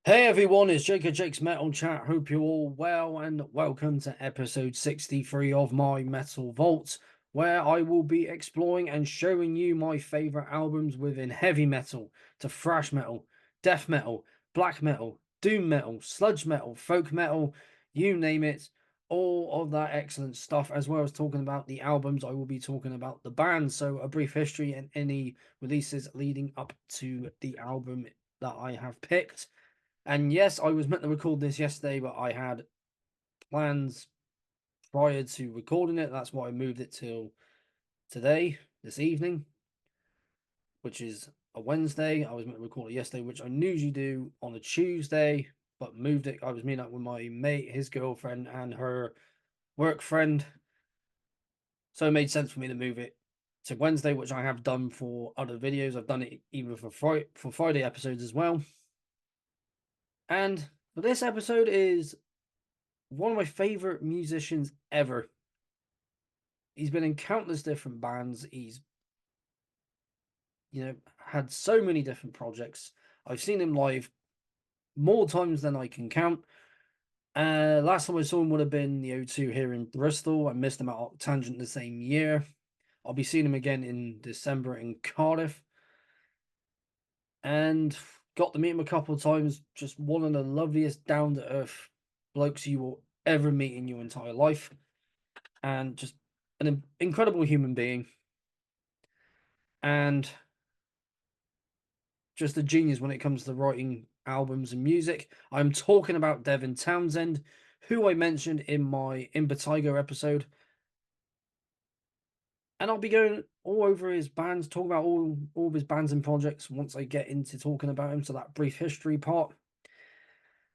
Hey everyone, it's Jake of Jake's Metal Chat. Hope you're all well and welcome to episode 63 of my Metal Vault, where I will be exploring and showing you my favorite albums within heavy metal to thrash metal, death metal, black metal, doom metal, sludge metal, folk metal, you name it, all of that excellent stuff, as well as talking about the albums. I will be talking about the band, so a brief history and any releases leading up to the album that I have picked. And yes, I was meant to record this yesterday, but I had plans prior to recording it. That's why I moved it till today, this evening, which is a Wednesday. I was meant to record it yesterday, which I usually do on a Tuesday, but moved it. I was meeting up with my mate, his girlfriend, and her work friend. So it made sense for me to move it to Wednesday, which I have done for other videos. I've done it even for Friday episodes as well. And for this episode is one of my favorite musicians ever. He's been in countless different bands. He's, had so many different projects. I've seen him live more times than I can count. Last time I saw him would have been the O2 here in Bristol. I missed him at Tangent the same year. I'll be seeing him again in December in Cardiff. And got to meet him a couple of times. Just one of the loveliest, down to earth blokes you will ever meet in your entire life. And just an incredible human being. And just a genius when it comes to writing albums and music. I'm talking about Devin Townsend, who I mentioned in my Tiger episode. And I'll be going all over his bands, talking about all of his bands and projects once I get into talking about him, so that brief history part.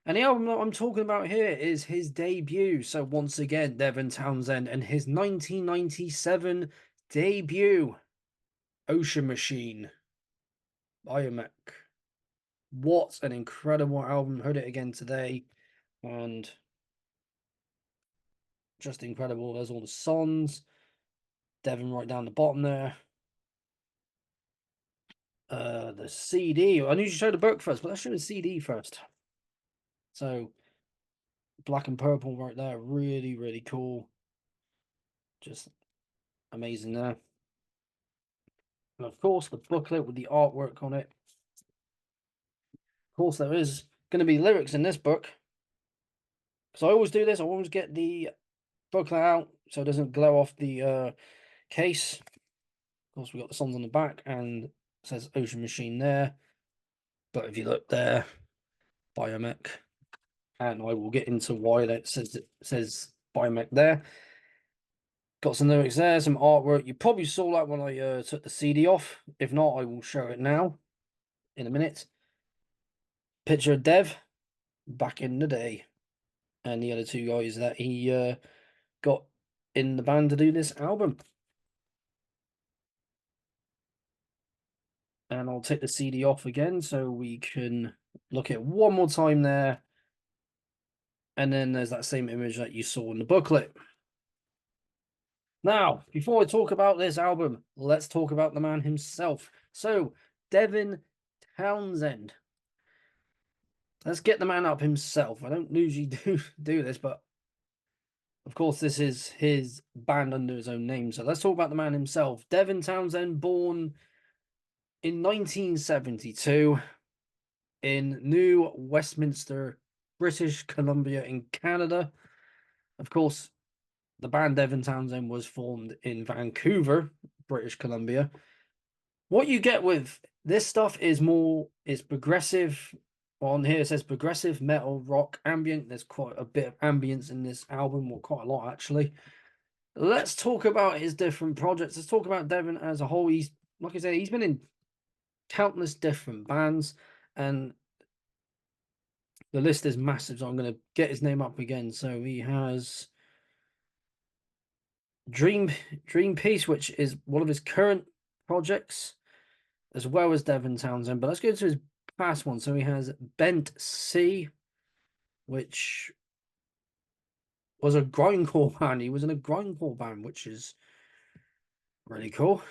And the album that I'm talking about here is his debut. So once again, Devin Townsend and his 1997 debut, Ocean Machine, Biomech. What an incredible album. Heard it again today, and just incredible. There's all the songs. Devin right down the bottom there. The CD. I need to show the book first, but let's show the CD first. So black and purple right there. Really, really cool. Just amazing there. And of course, the booklet with the artwork on it. Of course, there is going to be lyrics in this book. Because I always do this. I always get the booklet out so it doesn't glow off the case. Of course, we got the songs on the back and it says Ocean Machine there. But if you look there, Biomech, and I will get into why that says Biomech there. Got some lyrics there, some artwork. You probably saw that when I took the CD off. If not, I will show it now in a minute. Picture of Dev back in the day, and the other two guys that he got in the band to do this album. And I'll take the CD off again so we can look at it one more time there. And then there's that same image that you saw in the booklet. Now, before I talk about this album, let's talk about the man himself. So, Devin Townsend. Let's get the man up himself. I don't usually do this, but of course, this is his band under his own name. So let's talk about the man himself. Devin Townsend, born in 1972 in New Westminster, British Columbia in Canada. Of course, the band Devin Townsend was formed in Vancouver, British Columbia. What you get with this stuff is it's progressive. On here it says progressive metal, rock, ambient. There's quite a bit of ambience in this album, or quite a lot actually. Let's talk about his different projects. Let's talk about Devin as a whole. He's, like I said, he's been in countless different bands, and the list is massive. So I'm going to get his name up again. So he has Dream Peace, which is one of his current projects, as well as Devin Townsend. But let's go to his past one. So he has Bent C, which was a grindcore band. He was in a grindcore band, which is really cool.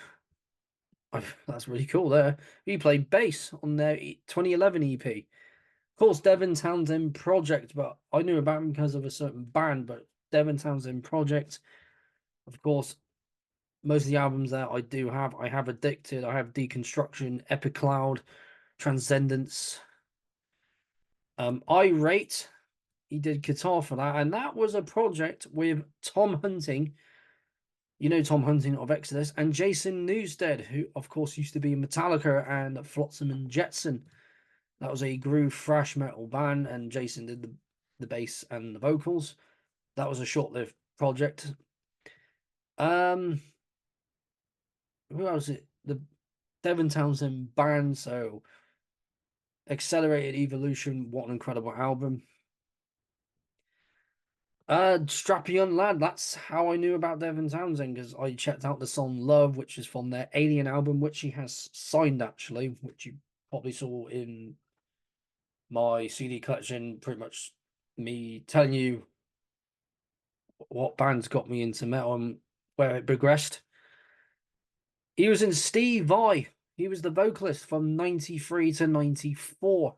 That's really cool there. He played bass on their 2011 EP. course, Devin Townsend Project, but I knew about him because of a certain band. But Devin Townsend Project, of course, most of the albums that I do have, I have Addicted, I have Deconstruction, Epic Cloud, Transcendence, Irate. He did guitar for that, and that was a project with Tom Hunting. You know Tom Hunting of Exodus, and Jason Newsted, who of course used to be Metallica and Flotsam and Jetsam. That was a groove thrash metal band, and Jason did the bass and the vocals. That was a short-lived project. Who else? The Devin Townsend band. So Accelerated Evolution, what an incredible album. Strappy Young Lad, that's how I knew about Devin Townsend, because I checked out the song Love, which is from their Alien album, which he has signed actually, which you probably saw in my CD collection, pretty much me telling you what bands got me into metal and where it progressed. He was in Steve Vai. He was the vocalist from 93 to 94.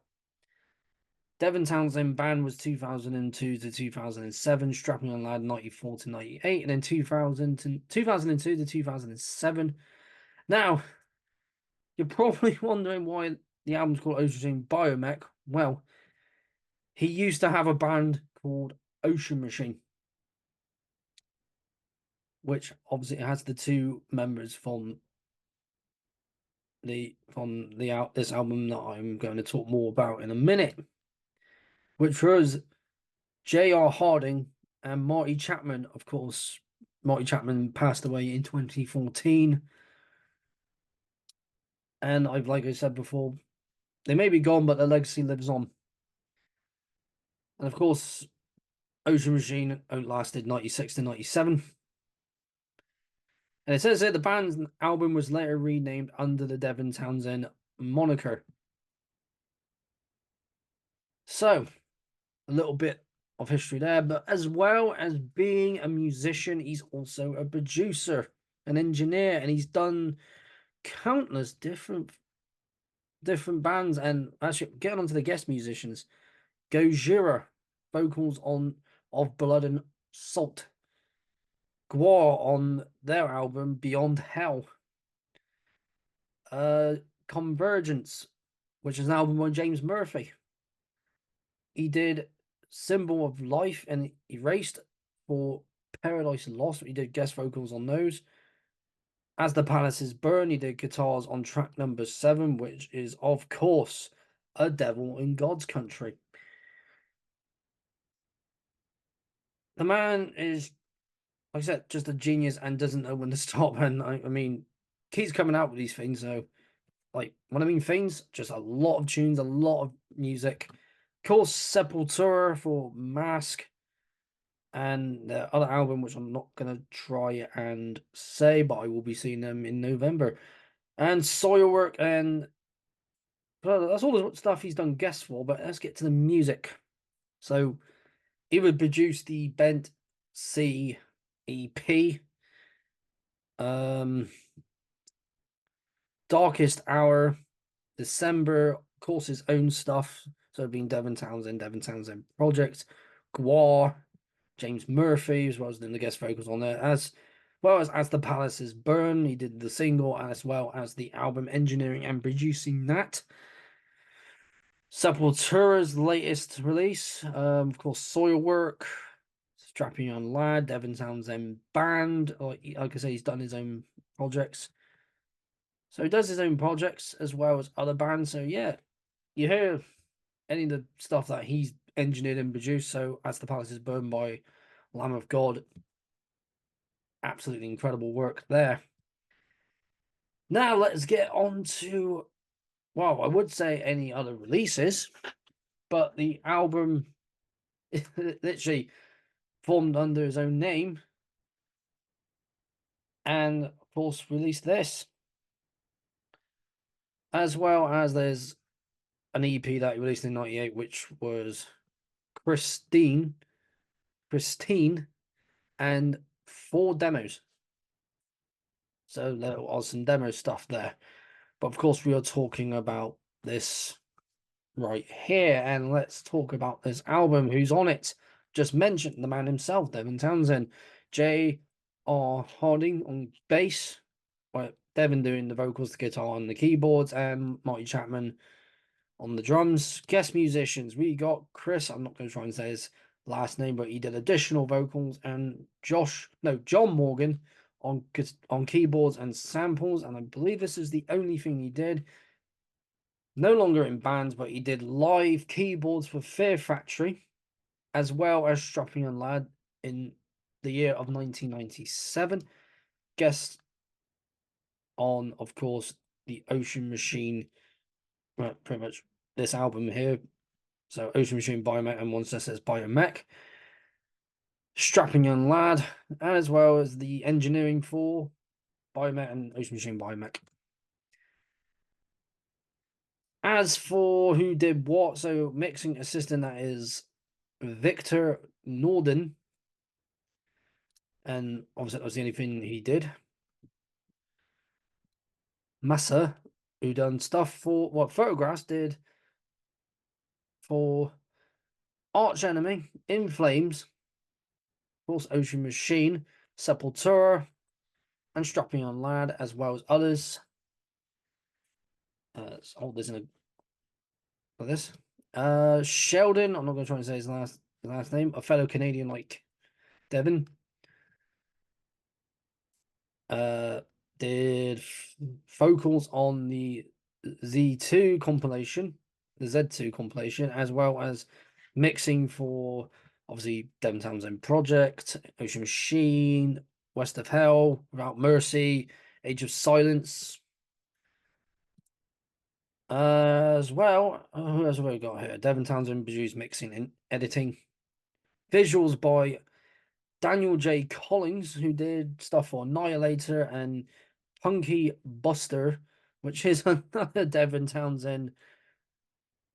Devin Townsend band was 2002 to 2007, Strapping Young Lad 94 to 98, and then 2002 to 2007. Now, you're probably wondering why the album's called Ocean Biomech. Well, he used to have a band called Ocean Machine, which obviously has the two members from this album that I'm going to talk more about in a minute, which was J.R. Harding and Marty Chapman. Of course, Marty Chapman passed away in 2014, and like I said before, they may be gone, but their legacy lives on. And of course, Ocean Machine lasted 96 to 97. And it says here the band's album was later renamed under the Devin Townsend moniker. So, a little bit of history there, but as well as being a musician, he's also a producer, an engineer, and he's done countless different bands. And actually, getting onto the guest musicians, Gojira, vocals of Blood and Salt, Gwar on their album Beyond Hell, Convergence, which is an album by James Murphy. He did Symbol of Life and Erased for Paradise Lost. He did guest vocals on those. As the Palaces Burn, he did guitars on track number 7, which is, of course, A Devil in God's Country. The man is, like I said, just a genius and doesn't know when to stop. And I mean, keeps coming out with these things. So, like, when I mean things, just a lot of tunes, a lot of music. Of course, Sepultura for Mask, and the other album, which I'm not going to try and say, but I will be seeing them in November. And Soilwork, and well, that's all the stuff he's done guests for, but let's get to the music. So he would produce the Bent C EP, Darkest Hour, December, of course, his own stuff. So being Devin Townsend Project, Gwar, James Murphy, as well as doing the guest vocals on there, as well as the Palaces Burn. He did the single as well as the album engineering and producing that. Sepultura's latest release, of course, Soilwork, Strapping Young Lad, Devin Townsend Band. Like I say, he's done his own projects. So he does his own projects as well as other bands. So yeah, you hear any of the stuff that he's engineered and produced. So As the Palace is Burned by Lamb of God, absolutely incredible work there. Now let's get on to, well, I would say any other releases, but the album literally formed under his own name, and of course released this, as well as there's an EP that he released in 98, which was Christine, and 4 demos. So there was some demo stuff there. But of course, we are talking about this right here, and let's talk about this album. Who's on it? Just mentioned the man himself, Devin Townsend. J.R. Harding on bass, right, Devin doing the vocals, the guitar, and the keyboards, and Marty Chapman on the drums. Guest musicians, we got Chris, I'm not going to try and say his last name, but he did additional vocals, and John Morgan on keyboards and samples, and I believe this is the only thing he did. No longer in bands, but he did live keyboards for Fear Factory, as well as Strapping and Lad in the year of 1997. Guest on, of course, the Ocean Machine, pretty much this album here. So Ocean Machine, Biomech, and one says Biomech. Strapping Young Lad, as well as the engineering for Biomech and Ocean Machine, Biomech. As for who did what, so mixing assistant, that is Victor Norden. And obviously that was the only thing he did. Massa, who done stuff for what Photographs did for Arch Enemy, In Flames, of course, Ocean Machine, Sepultura, and Strapping On Lad, as well as others. Let's hold this in a like this. Sheldon, I'm not going to try and say his last name, a fellow Canadian like Devin. Did vocals on the Z2 compilation, the Z2 compilation, as well as mixing for obviously Devin Townsend Project, Ocean Machine, West of Hell, Without Mercy, Age of Silence. As well, who else have we got here? Devin Townsend produced mixing and editing. Visuals by Daniel J. Collins, who did stuff for Annihilator and Punky Buster, which is another Devin Townsend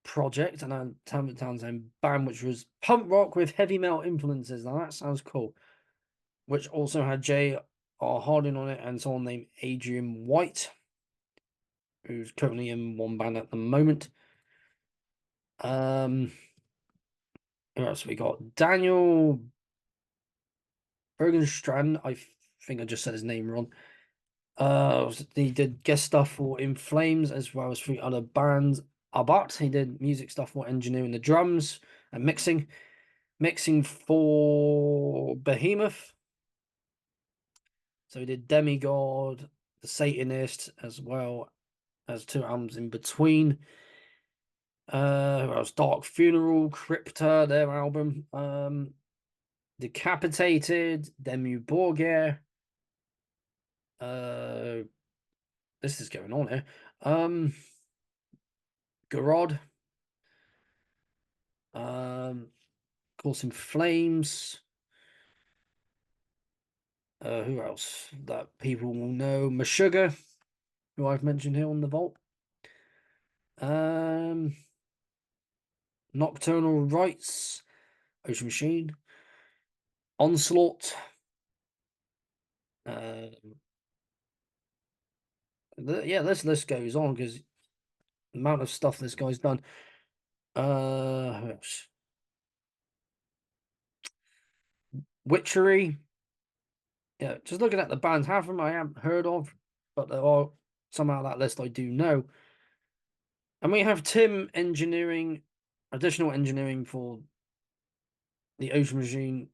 project and a Devin Townsend band, which was punk rock with heavy metal influences. Now that sounds cool. Which also had J.R. Harding on it and someone named Adrian White, who's currently in one band at the moment. Who else we got? Daniel Bergenstrand. I think I just said his name wrong. He did guest stuff for In Flames as well as 3 other bands. Abat, he did music stuff for engineering the drums and mixing for Behemoth. So he did Demigod, The Satanist, as well as 2 albums in between. Who else? Dark Funeral, Crypta, their album. Decapitated, Demu Borgir. This is going on here. Garod. Of course, In Flames. Who else that people will know? Meshuggah, who I've mentioned here on the vault. Nocturnal Rites, Ocean Machine, Onslaught. Yeah, this list goes on because the amount of stuff this guy's done. Who else? Witchery. Yeah, just looking at the bands, half of them I haven't heard of, but there are somehow that list I do know. And we have Tim engineering, additional engineering for the Ocean Machine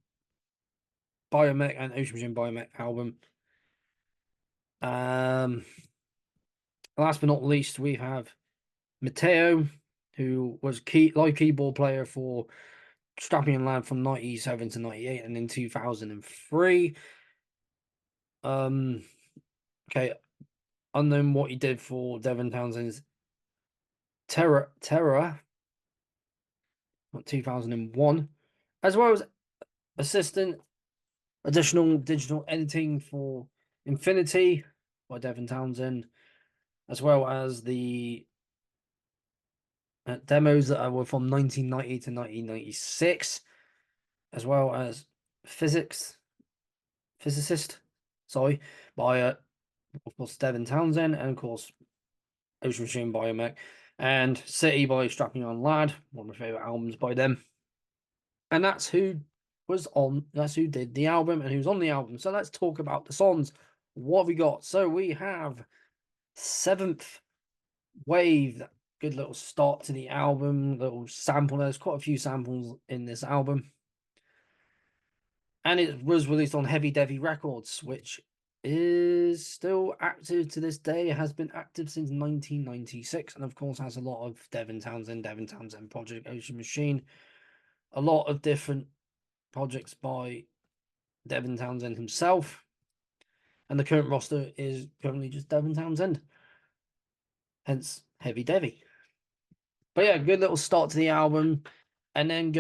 Biomech and Ocean Machine Biomech album. Last but not least, we have Matteo, who was live keyboard player for Strapping and Lad from 97 to 98 and in 2003. Okay, unknown what he did for Devin Townsend's Terror 2001, as well as assistant additional digital editing for Infinity by Devin Townsend, as well as the demos that were from 1990 to 1996, as well as Physicist, sorry, by of course Devin Townsend, and of course Ocean Machine Biomech. and City by Strapping Young Lad, one of my favourite albums by them. And that's who did the album and who's on the album. So let's talk about the songs. What have we got? So we have Seventh Wave, good little start to the album, little sample. There's quite a few samples in this album. And it was released on Heavy Devi Records, which is still active to this day. It has been active since 1996, and of course has a lot of Devin Townsend Project Ocean Machine, a lot of different projects by Devin Townsend himself, and the current roster is currently just Devin Townsend, hence Heavy Devi. But yeah, good little start to the album, and then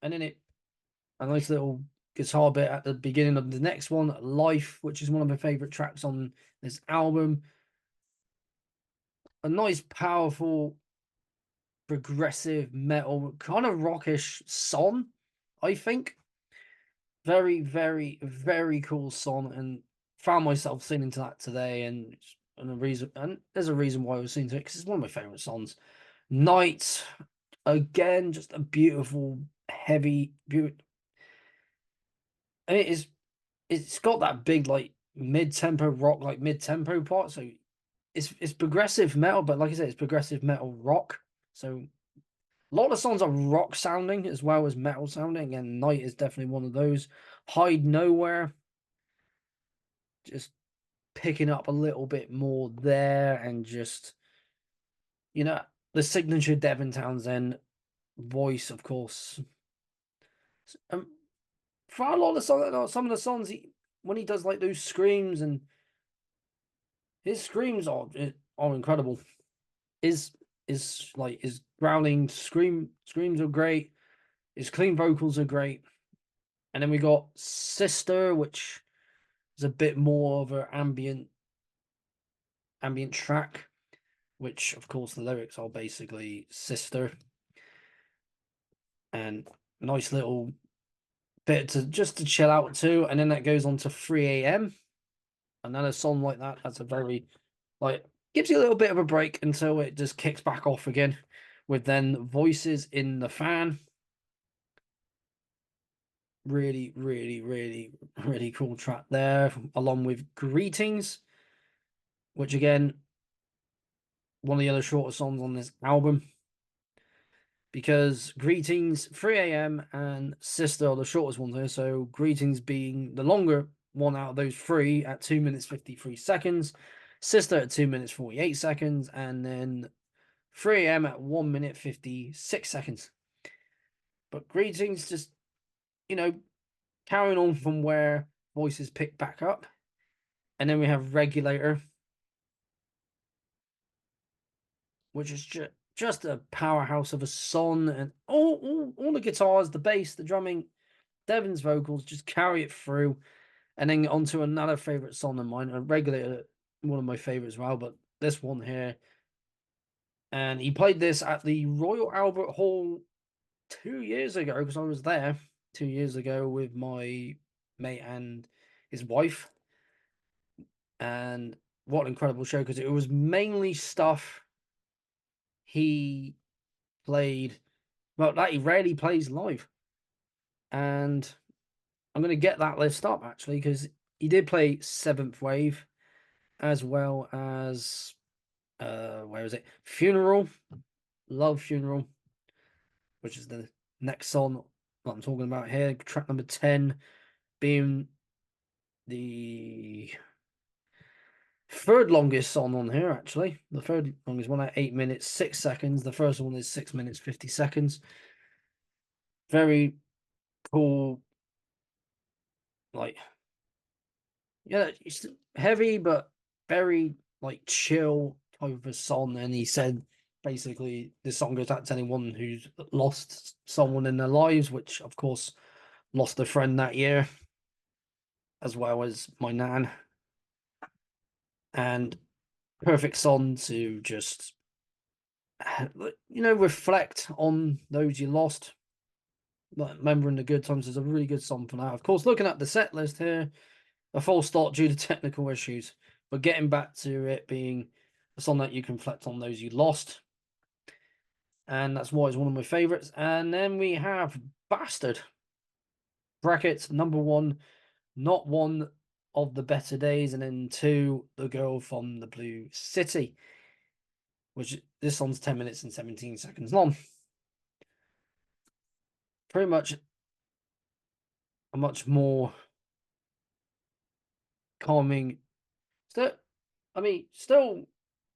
a nice little guitar bit at the beginning of the next one, Life, which is one of my favorite tracks on this album. A nice, powerful, progressive metal, kind of rockish song, I think. Very, very, very cool song, and found myself singing to that today, and there's a reason why I was singing to it, because it's one of my favorite songs. Night, again, just a beautiful, heavy, and it's got that big like mid-tempo rock, like mid-tempo part. So it's progressive metal, but like I said, it's progressive metal rock. So a lot of songs are rock sounding as well as metal sounding, and Night is definitely one of those. Hide Nowhere, just picking up a little bit more there, and just, you know, the signature Devin Townsend voice, of course. For a lot of songs, some of the songs, when he does like those screams, and his screams are incredible. His growling screams are great. His clean vocals are great. And then we got Sister, which is a bit more of an ambient track, which of course the lyrics are basically sister. And nice little bit to chill out to. And then that goes on to 3 a.m. Another song like that has a very, like, gives you a little bit of a break until it just kicks back off again, with then Voices in the Fan. Really, really, really, really cool track there, along with Greetings, which again, one of the other shorter songs on this album, because Greetings, 3 a.m. and Sister are the shortest ones here. So Greetings being the longer one out of those three at 2 minutes 53 seconds, Sister at 2 minutes 48 seconds, and then 3 a.m. at 1 minute 56 seconds. But Greetings just, carrying on from where Voices pick back up. And then we have Regulator, which is just a powerhouse of a song, and all the guitars, the bass, the drumming, Devin's vocals just carry it through. And then onto another favorite song of mine, a Regulator, one of my favorites as well, but this one here. And he played this at the Royal Albert Hall 2 years ago, because I was there 2 years ago with my mate and his wife. And what an incredible show, because it was mainly stuff he played, well, that he rarely plays live. And I'm going to get that list up, actually, because he did play Seventh Wave, as well as, where is it? Funeral. Love Funeral, which is the next song that I'm talking about here. Track number 10 being the third longest song on here, actually. The third longest one at 8 minutes 6 seconds. The first one is 6 minutes 50 seconds. Very cool, like, yeah, it's heavy but very like chill type of a song. And he said basically this song goes out to anyone who's lost someone in their lives, which of course lost a friend that year, as well as my nan. And perfect song to just, reflect on those you lost, remembering the good times. Is a really good song for that. Of course, looking at the set list here, a false start due to technical issues, but getting back to it being a song that you can reflect on those you lost. and that's why it's one of my favorites. And then we have Bastard, brackets, number one, not one of the better days, and then two, The Girl from the Blue City, which this song's 10 minutes and 17 seconds long. Pretty much a much more calming, still, I mean, still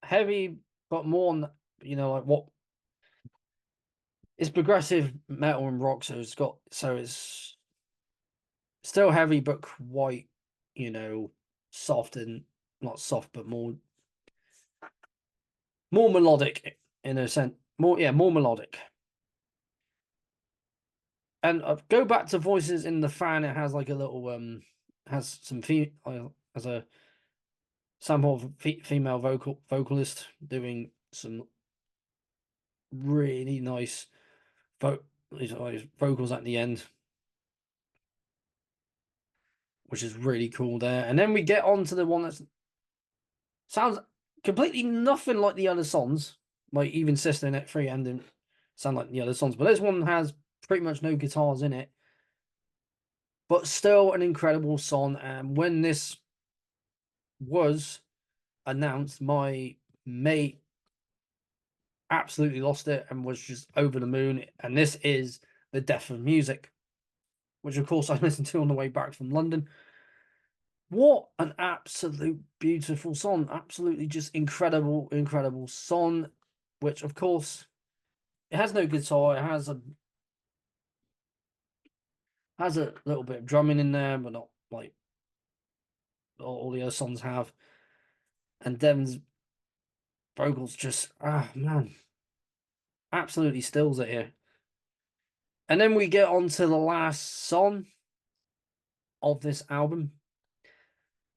heavy, but more, like what, it's progressive metal and rock, so it's still heavy, but quite, soft, and not soft, but more melodic in a sense. More melodic. And go back to Voices in the Fan. It has like a little has some as a sample of female vocalist doing some really nice vocals at the end, which is really cool there. And then we get on to the one that sounds completely nothing like the other songs, like even Sister Net 3 ending sound like the other songs, but this one has pretty much no guitars in it, but still an incredible song. And when this was announced, my mate absolutely lost it and was just over the moon. And this is The Death of Music, which of course I listened to on the way back from London. What an absolute beautiful song. Absolutely just incredible song, which of course it has no guitar. It has a little bit of drumming in there, but not like all the other songs have. And Devin's vocals just, man, absolutely stills it here. And then we get on to the last song of this album,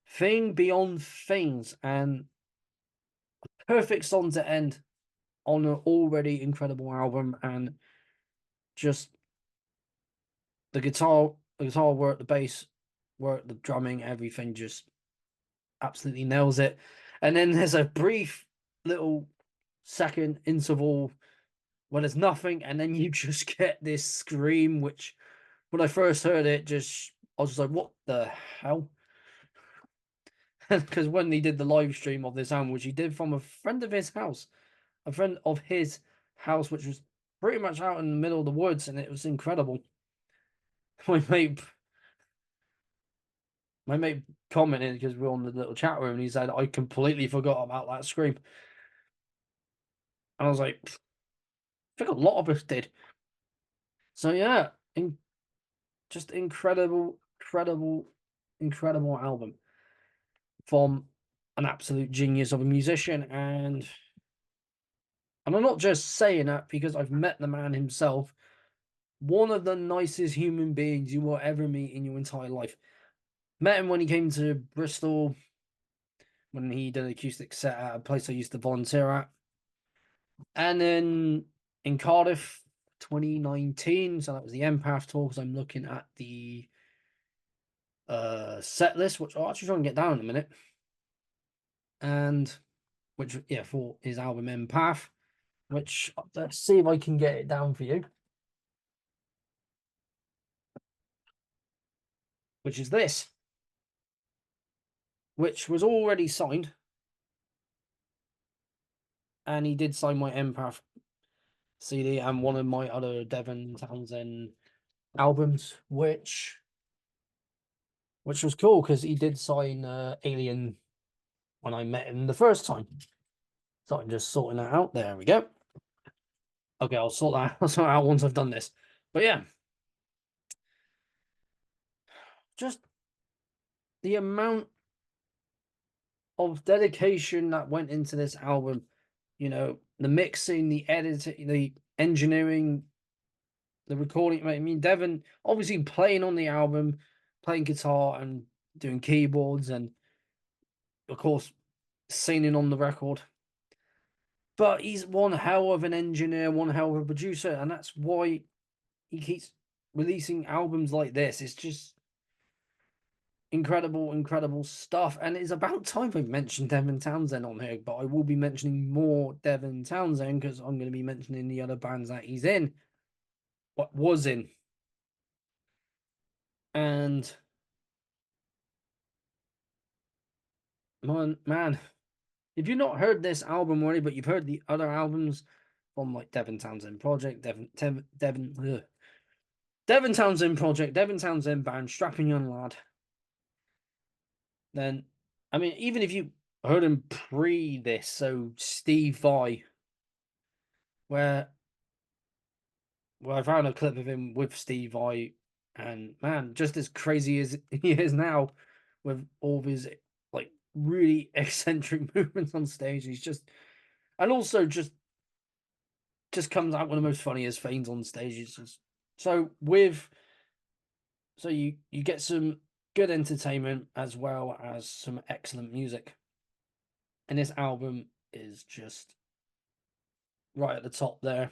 Thing Beyond Things, and a perfect song to end on an already incredible album. And just the guitar work, the bass work, the drumming, everything just absolutely nails it. And then there's a brief little second interval where there's nothing, and then you just get this scream, which when I first heard it, I was just like, what the hell? Because when he did the live stream of this album, which he did from a friend of his house, which was pretty much out in the middle of the woods, and it was incredible. My mate commented, because we were on the little chat room, and he said, I completely forgot about that scream. And I was like, I think a lot of us did. So yeah, just incredible album from an absolute genius of a musician. And I'm not just saying that because I've met the man himself. One of the nicest human beings you will ever meet in your entire life. Met him when he came to Bristol, when he did an acoustic set at a place I used to volunteer at. And then in Cardiff, 2019, so that was the Empath tour, because I'm looking at the set list, which I'll actually try and get down in a minute. And which, yeah, for his album Empath, which let's see if I can get it down for you. Which is this, which was already signed. And he did sign my Empath CD and one of my other Devin Townsend albums, which was cool because he did sign Alien when I met him the first time. So I'm just sorting that out. There we go. Okay, I'll sort that out once I've done this. But yeah, just the amount of dedication that went into this album, the mixing, the editing, the engineering, the recording. I mean, Devin obviously playing on the album, playing guitar and doing keyboards, and of course singing on the record. But he's one hell of an engineer, one hell of a producer, and that's why he keeps releasing albums like this. It's just incredible, incredible stuff. And it's about time I mentioned Devin Townsend on here, but I will be mentioning more Devin Townsend because I'm going to be mentioning the other bands that he's in, what was in. And man, if you've not heard this album already, but you've heard the other albums from like Devin Townsend Project, Devin Townsend Project, Devin Townsend Band, Strapping Young Lad, then, I mean, even if you heard him pre this, so Steve Vai, where I found a clip of him with Steve Vai, and man, just as crazy as he is now, with all of his like really eccentric movements on stage, he's just, and also just comes out with the most funniest things on stage. It's just so with so you get some good entertainment as well as some excellent music, and this album is just right at the top there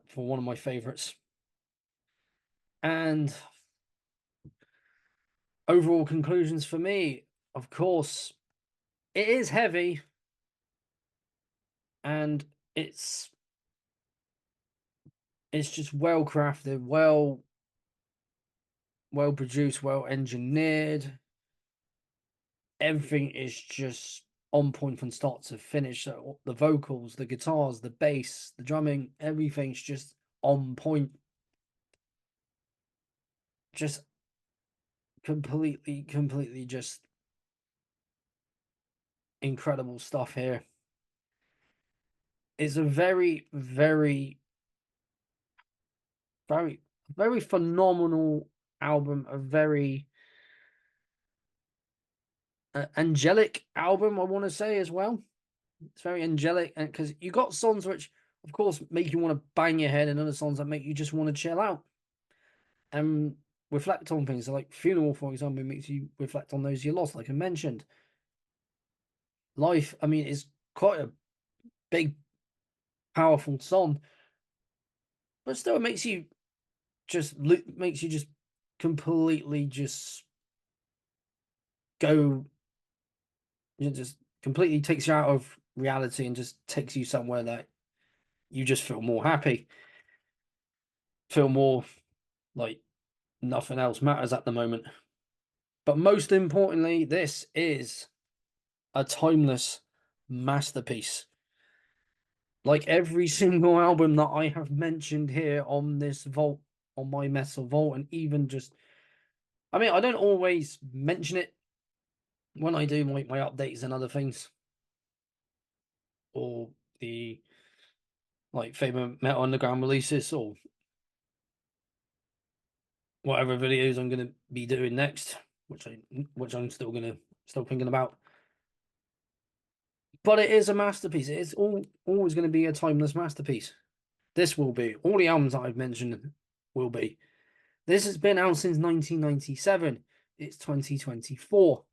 for one of my favorites. And overall conclusions for me, of course, it is heavy, and it's just well crafted, well produced, well engineered. Everything is just on point from start to finish. So the vocals, the guitars, the bass, the drumming, everything's just on point. Just completely just incredible stuff here. It's a very phenomenal album, a very angelic album, I want to say as well. It's very angelic, and because you got songs which, of course, make you want to bang your head, and other songs that make you just want to chill out and reflect on things. So like Funeral, for example, makes you reflect on those you lost, like I mentioned. Life, I mean, is quite a big, powerful song, but still, it makes you just completely just go, just completely takes you out of reality and just takes you somewhere that you just feel more happy, feel more like nothing else matters at the moment. But most importantly, this is a timeless masterpiece. Like every single album that I have mentioned here on this vault, on my metal vault, and even just, I mean, I don't always mention it when I do my updates and other things, or the like favorite Metal Underground releases, or whatever videos I'm going to be doing next, which I'm still thinking about. But it is a masterpiece. It's always going to be a timeless masterpiece. This will be. All the albums that I've mentioned will be. This has been out since 1997. It's 2024.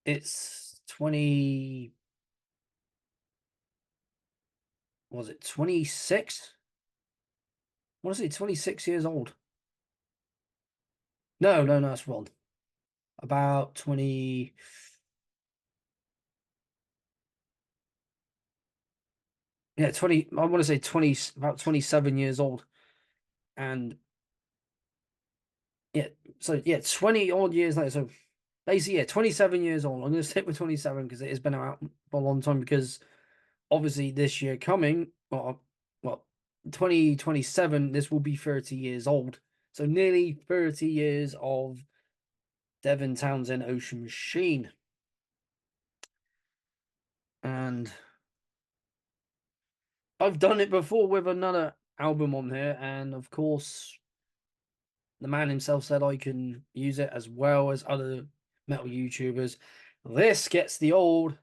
It's 20. Was it 26? I want to say 26 years old. No, that's wrong. About 20. Yeah, 20. I want to say 20. About 27 years old. And yeah, so yeah, 20 odd years later. So basically, yeah, 27 years old. I'm going to stick with 27 because it has been out for a long time. Because obviously, this year coming, well, 2027, this will be 30 years old. So nearly 30 years of Devin Townsend Ocean Machine. And I've done it before with another album on here. And of course, the man himself said I can use it as well as other metal YouTubers. This gets the old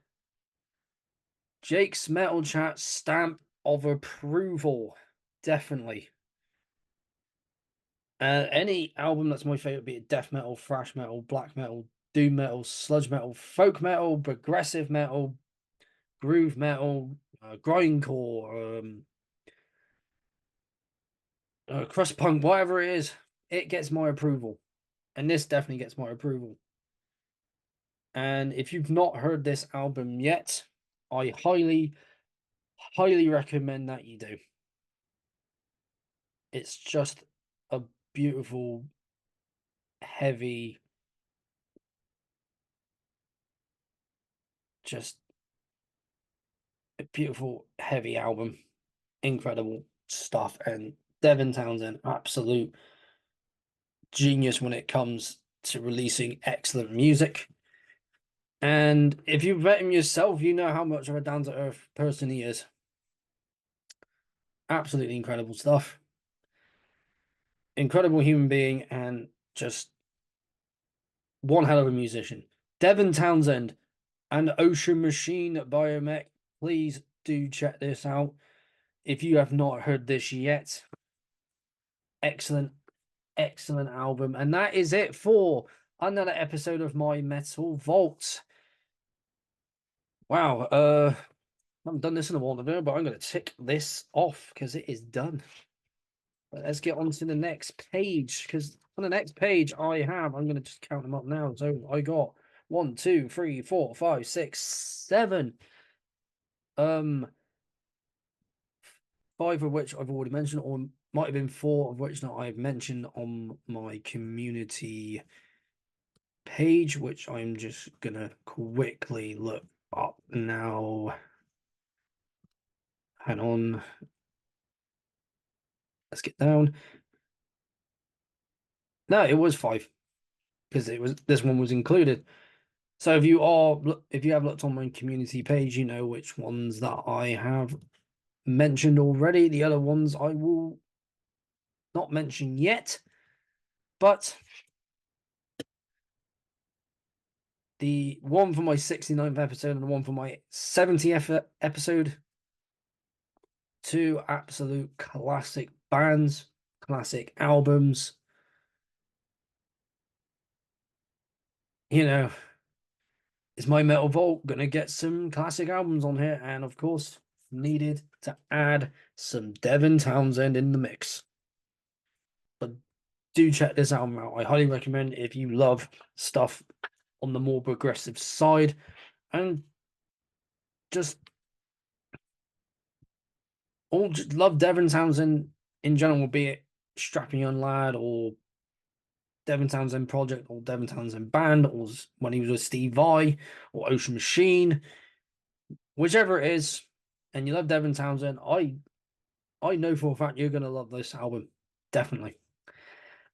Jake's Metal Chat stamp of approval. Definitely. Any album that's my favorite, be it death metal, thrash metal, black metal, doom metal, sludge metal, folk metal, progressive metal, groove metal, grindcore, crust punk, whatever it is, it gets my approval. and this definitely gets my approval. And if you've not heard this album yet, I highly, highly recommend that you do. It's just a beautiful, heavy, just a beautiful, heavy album. Incredible stuff. And Devin Townsend, absolute genius when it comes to releasing excellent music. And if you've met him yourself, you know how much of a down-to-earth person he is. Absolutely incredible stuff. Incredible human being and just one hell of a musician. Devin Townsend and Ocean Machine Biomech. Please do check this out. If you have not heard this yet, excellent, excellent album. And that is it for another episode of my Metal Vault. Wow, I haven't done this in a while, but I'm going to tick this off because it is done. But let's get on to the next page, because on the next page I'm going to just count them up now. So I got 1, 2, 3, 4, 5, 6, 7. 5 of which I've already mentioned, or might have been 4 of which that I've mentioned on my community page, which I'm just gonna quickly look up now. Hang on. Let's get down. No, it was 5 because this one was included. So if you have looked on my community page, you know which ones that I have mentioned already. The other ones I will not mention yet, but the one for my 69th episode and the one for my 70th episode, 2 absolute classic bands, classic albums. You know, is my Metal Vault going to get some classic albums on here? And of course, needed to add some Devin Townsend in the mix. But do check this album out. I highly recommend if you love stuff on the more progressive side and just love Devin Townsend in general, be it Strapping Young Lad or Devin Townsend Project or Devin Townsend Band, or when he was with Steve Vai or Ocean Machine, whichever it is, and you love Devin Townsend, I know for a fact you're gonna love this album, definitely.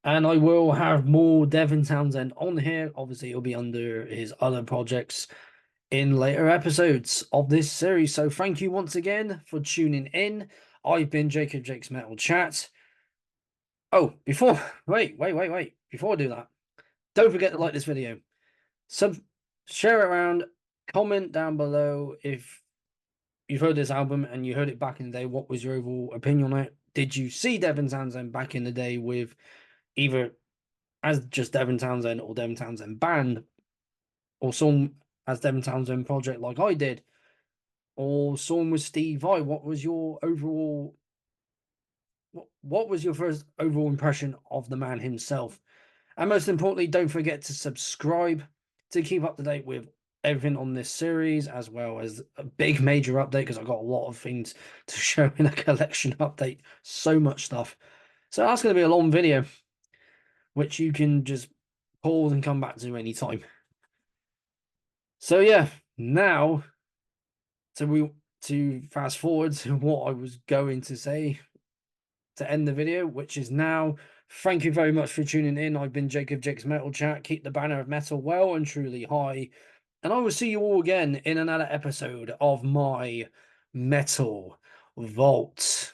And I will have more Devin Townsend on here. Obviously, it'll be under his other projects in later episodes of this series. So thank you once again for tuning in. I've been Jacob Jake's Metal Chat. Oh, wait. Before I do that, don't forget to like this video. Share it around, comment down below if you've heard this album and you heard it back in the day. What was your overall opinion on it? Did you see Devin Townsend back in the day with either as just Devin Townsend or Devin Townsend Band, or some as Devin Townsend Project like I did, or some with Steve Vai? What was your overall? What was your first overall impression of the man himself? And most importantly, don't forget to subscribe to keep up to date with everything on this series, as well as a big major update, because I've got a lot of things to show in a collection update. So much stuff. So that's going to be a long video, which you can just pause and come back to anytime. So yeah, now to fast forward to what I was going to say to end the video, which is now. Thank you very much for tuning in. I've been Jacob Jake's Metal Chat. Keep the banner of metal well and truly high. And I will see you all again in another episode of my Metal Vault.